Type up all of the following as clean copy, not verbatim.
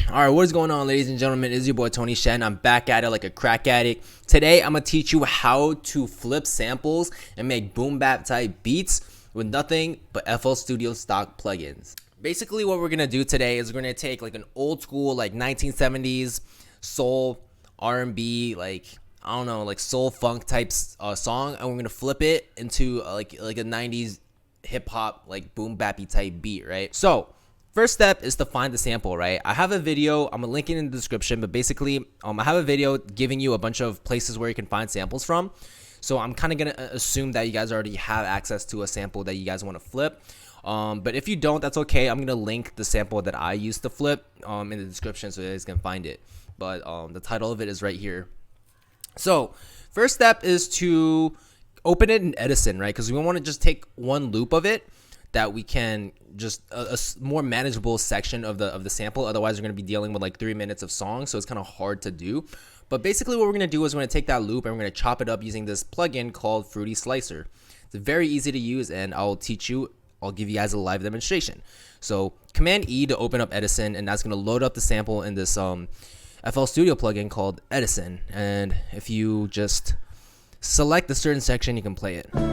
Alright, what is going on, ladies and gentlemen? It's your boy Tony Shen. I'm back at it like a crack addict. Today I'm gonna teach you how to flip samples and make boom bap type beats with nothing but FL Studio stock plugins. Basically what we're gonna do today is we're gonna take like an old school like 1970s soul R&B, like I don't know, like soul funk type song, and we're gonna flip it into like a 90s hip hop like boom bappy type beat, right? So first step is to find the sample, right? I have a video, I'm gonna link it in the description, but basically I have a video giving you a bunch of places where you can find samples from. So I'm kind of gonna assume that you guys already have access to a sample that you guys want to flip. But if you don't, that's okay. I'm gonna link the sample that I used to flip in the description so you guys can find it. But the title of it is right here. So first step is to open it in Edison, right? Because we want to just take one loop of it that we can just a more manageable section of the sample. Otherwise, we're going to be dealing with like 3 minutes of song, so it's kind of hard to do. But basically what we're going to do is we're going to take that loop and we're going to chop it up using this plugin called Fruity Slicer. It's very easy to use, and I'll give you guys a live demonstration. So Command E to open up Edison, and that's going to load up the sample in this FL Studio plugin called Edison. And if you just select a certain section, you can play it. 4, 1,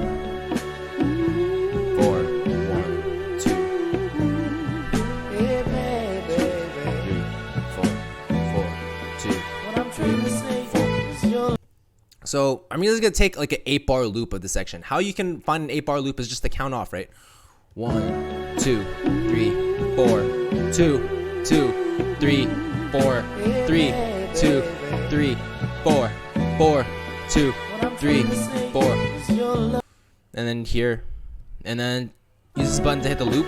2, 3, 4, 2, 3, 4. So I'm just gonna take like an 8-bar loop of the section. How you can find an 8-bar loop is just to count off, right? 1, 2, 3, 4, 2, 2, 3, 4, 3, 2, 3, 4, 4, 2, 3, 4, and then here, and then use this button to hit the loop.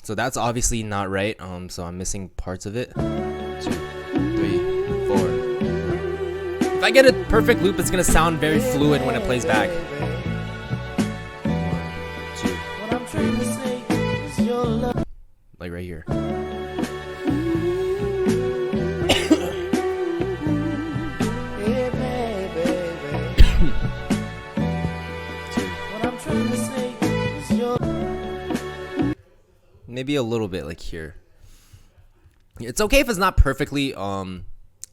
So that's obviously not right. So I'm missing parts of it. 2, 3, 4. If I get a perfect loop, it's gonna sound very fluid when it plays back. 1, 2, 3. Like right here. Maybe a little bit like here. It's okay if it's not perfectly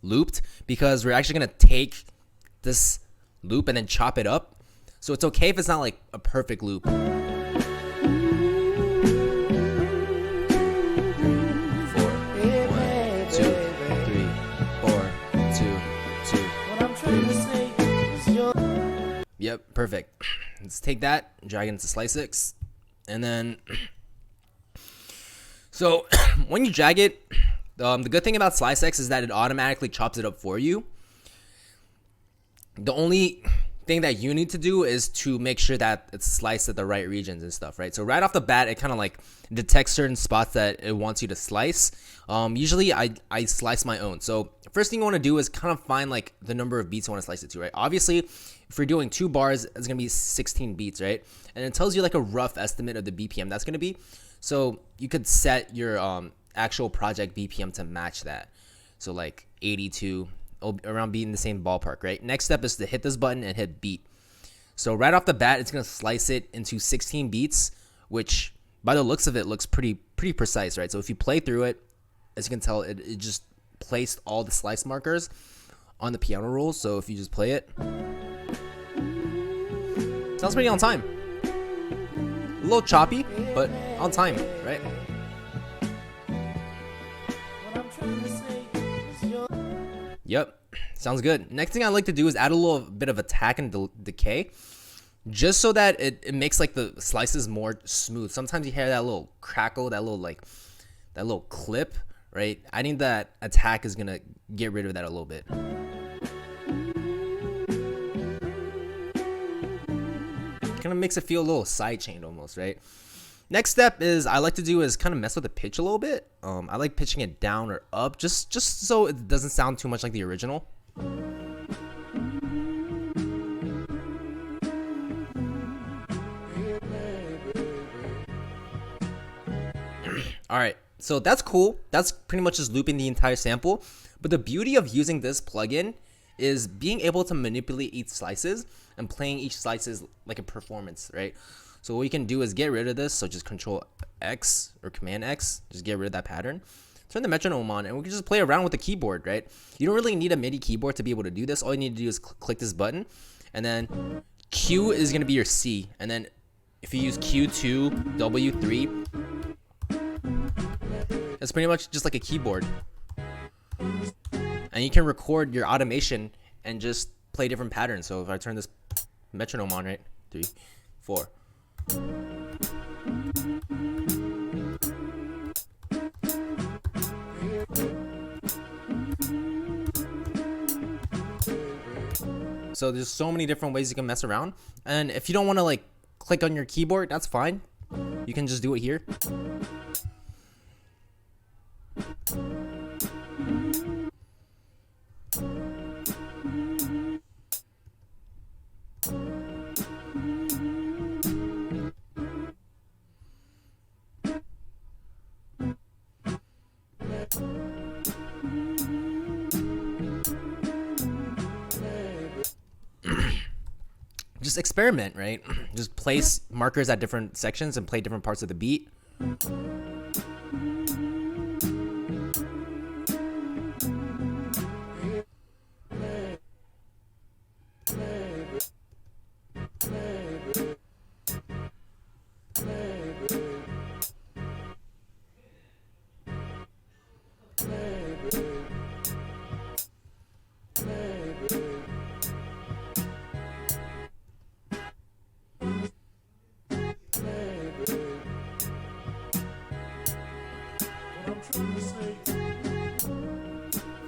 looped, because we're actually gonna take this loop and then chop it up. So it's okay if it's not like a perfect loop. 2, 3, 4, 1, 2, 3, 4, 2, 2, 3. Yep, perfect. Let's take that, drag it into Slice 6, and then so when you drag it, the good thing about Slice X is that it automatically chops it up for you. The only thing that you need to do is to make sure that it's sliced at the right regions and stuff, right? So right off the bat, it kind of like detects certain spots that it wants you to slice. Usually I slice my own. So first thing you want to do is kind of find like the number of beats you want to slice it to, right? Obviously, if you're doing 2 bars, it's going to be 16 beats, right? And it tells you like a rough estimate of the BPM that's going to be. So you could set your actual project BPM to match that. So like 82, around being in the same ballpark, right? Next step is to hit this button and hit beat. So right off the bat, it's gonna slice it into 16 beats, which by the looks of it looks pretty precise, right? So if you play through it, as you can tell, it just placed all the slice markers on the piano roll. So if you just play it, sounds pretty on time. A little choppy, but on time, right? Yep, sounds good. Next thing I like to do is add a little bit of attack and decay, just so that it makes like the slices more smooth. Sometimes you hear that little crackle, that little clip, right? I think that attack is gonna get rid of that a little bit. Kind of makes it feel a little sidechained almost, right? Next step is I like to do is kind of mess with the pitch a little bit. I like pitching it down or up just so it doesn't sound too much like the original. All right, so that's cool. That's pretty much just looping the entire sample. But the beauty of using this plugin is being able to manipulate each slices and playing each slices like a performance, right? So what you can do is get rid of this. So just Control X or Command X, just get rid of that pattern. Turn the metronome on, and we can just play around with the keyboard, right? You don't really need a MIDI keyboard to be able to do this. All you need to do is click this button, and then Q is gonna be your C, and then if you use Q2, W3, it's pretty much just like a keyboard. And you can record your automation and just play different patterns. So if I turn this metronome on, right? 3, 4. So there's so many different ways you can mess around. And if you don't want to like click on your keyboard, that's fine. You can just do it here. Just experiment, right? Just place markers at different sections and play different parts of the beat.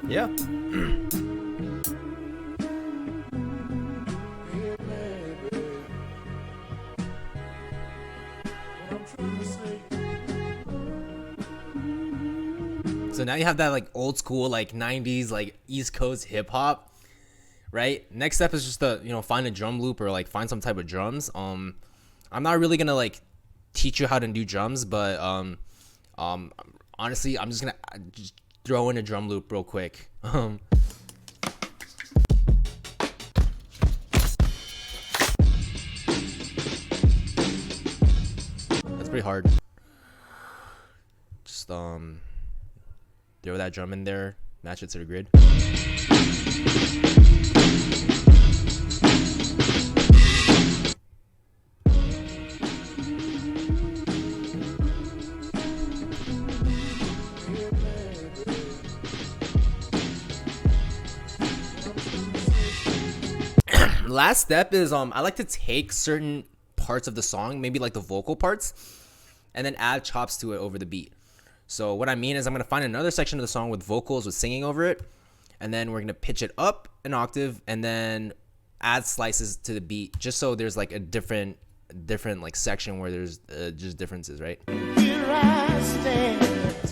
Yeah. So now you have that like old school like 90s like East Coast hip hop, right? Next step is just to, you know, find a drum loop or like find some type of drums. I'm not really gonna like teach you how to do drums, but honestly, I'm just gonna just throw in a drum loop real quick. That's pretty hard. Just throw that drum in there, match it to the grid. Last step is I like to take certain parts of the song, maybe like the vocal parts, and then add chops to it over the beat. So what I mean is I'm gonna find another section of the song with vocals with singing over it, and then we're gonna pitch it up an octave and then add slices to the beat, just so there's like a different like section where there's just differences, right? So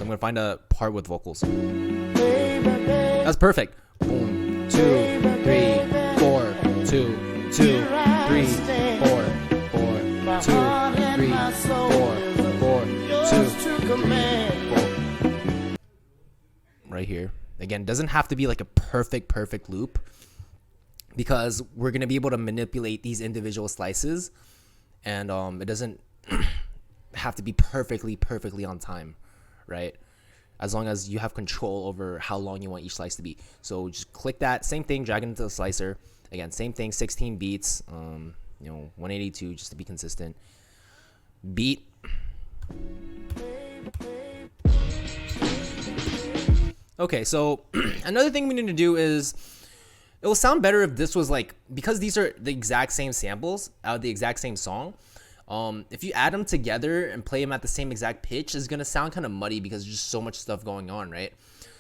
I'm gonna find a part with vocals. That's perfect. Boom, 2, 3, 4, 2, 2, 3, 4, 4, 2, 3, 4, 4, 2, 3, 4. Right here. Again, doesn't have to be like a perfect loop, because we're gonna be able to manipulate these individual slices, and it doesn't have to be perfectly on time, right? As long as you have control over how long you want each slice to be. So just click that, same thing, drag it into the slicer. Again, same thing, 16 beats, you know, 182 just to be consistent. Beat. Okay, so another thing we need to do is, it will sound better if this was like, because these are the exact same samples out of the exact same song. If you add them together and play them at the same exact pitch, it's gonna sound kind of muddy because there's just so much stuff going on, right?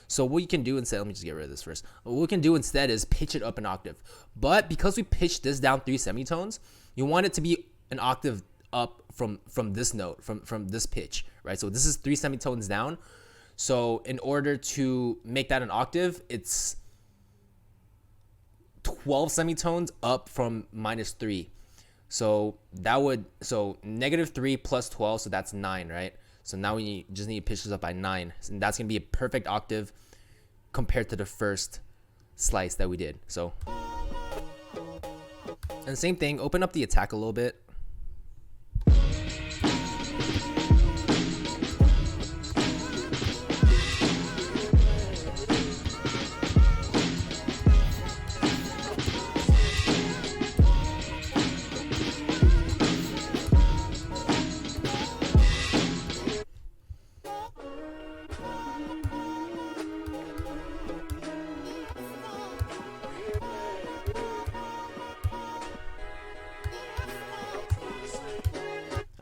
So what you can do instead, let me just get rid of this first. What we can do instead is pitch it up an octave. But because we pitched this down 3 semitones, you want it to be an octave up from this note, from this pitch, right? So this is 3 semitones down. So in order to make that an octave, it's 12 semitones up from -3. So that would, so -3 plus 12, so that's 9, right? So now we just need to pitch this up by 9, and that's gonna be a perfect octave compared to the first slice that we did. So, and same thing, open up the attack a little bit.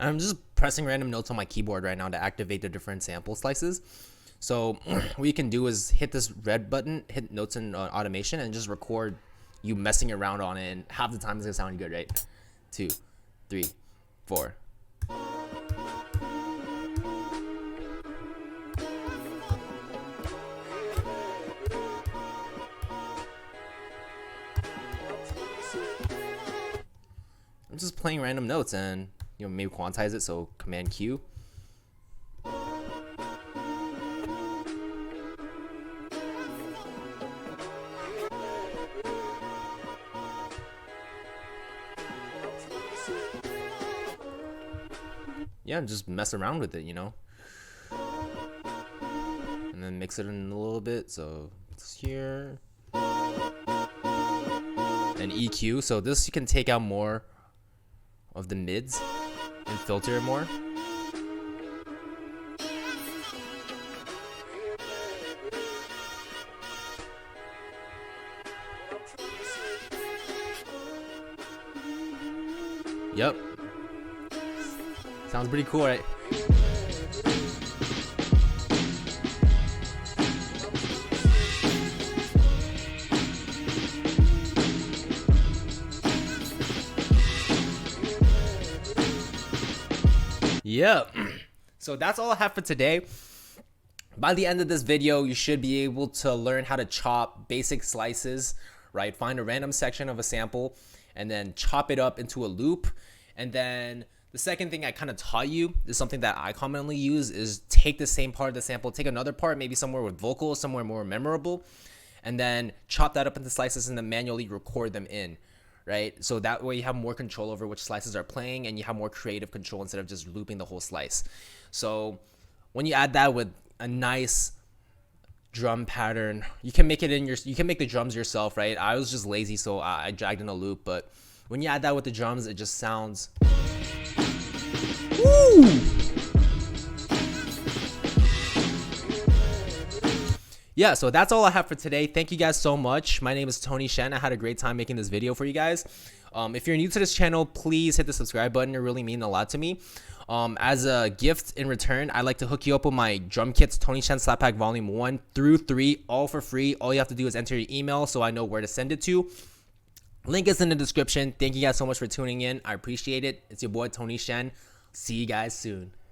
I'm just pressing random notes on my keyboard right now to activate the different sample slices. So what you can do is hit this red button, hit notes and automation, and just record you messing around on it. And half the time it's gonna sound good, right? 2, 3, 4. I'm just playing random notes and maybe quantize it, so Command Q. Yeah, just mess around with it, and then mix it in a little bit. So it's here, and EQ. So this you can take out more of the mids and filter it more. Yep. Sounds pretty cool, right? Yep. So that's all I have for today. By the end of this video, you should be able to learn how to chop basic slices, right? Find a random section of a sample and then chop it up into a loop. And then the second thing I kind of taught you is something that I commonly use is take the same part of the sample, take another part, maybe somewhere with vocals, somewhere more memorable, and then chop that up into slices and then manually record them in, right? So that way you have more control over which slices are playing and you have more creative control instead of just looping the whole slice. So when you add that with a nice drum pattern, you can make the drums yourself, right? I was just lazy, so I dragged in a loop, but when you add that with the drums, it just sounds woo! Yeah, so that's all I have for today. Thank you guys so much. My name is Tony Shen. I had a great time making this video for you guys. If you're new to this channel, please hit the subscribe button. It really means a lot to me. As a gift in return, I'd like to hook you up with my drum kits, Tony Shen Slap Pack Volume 1 through 3, all for free. All you have to do is enter your email so I know where to send it to. Link is in the description. Thank you guys so much for tuning in. I appreciate it. It's your boy, Tony Shen. See you guys soon.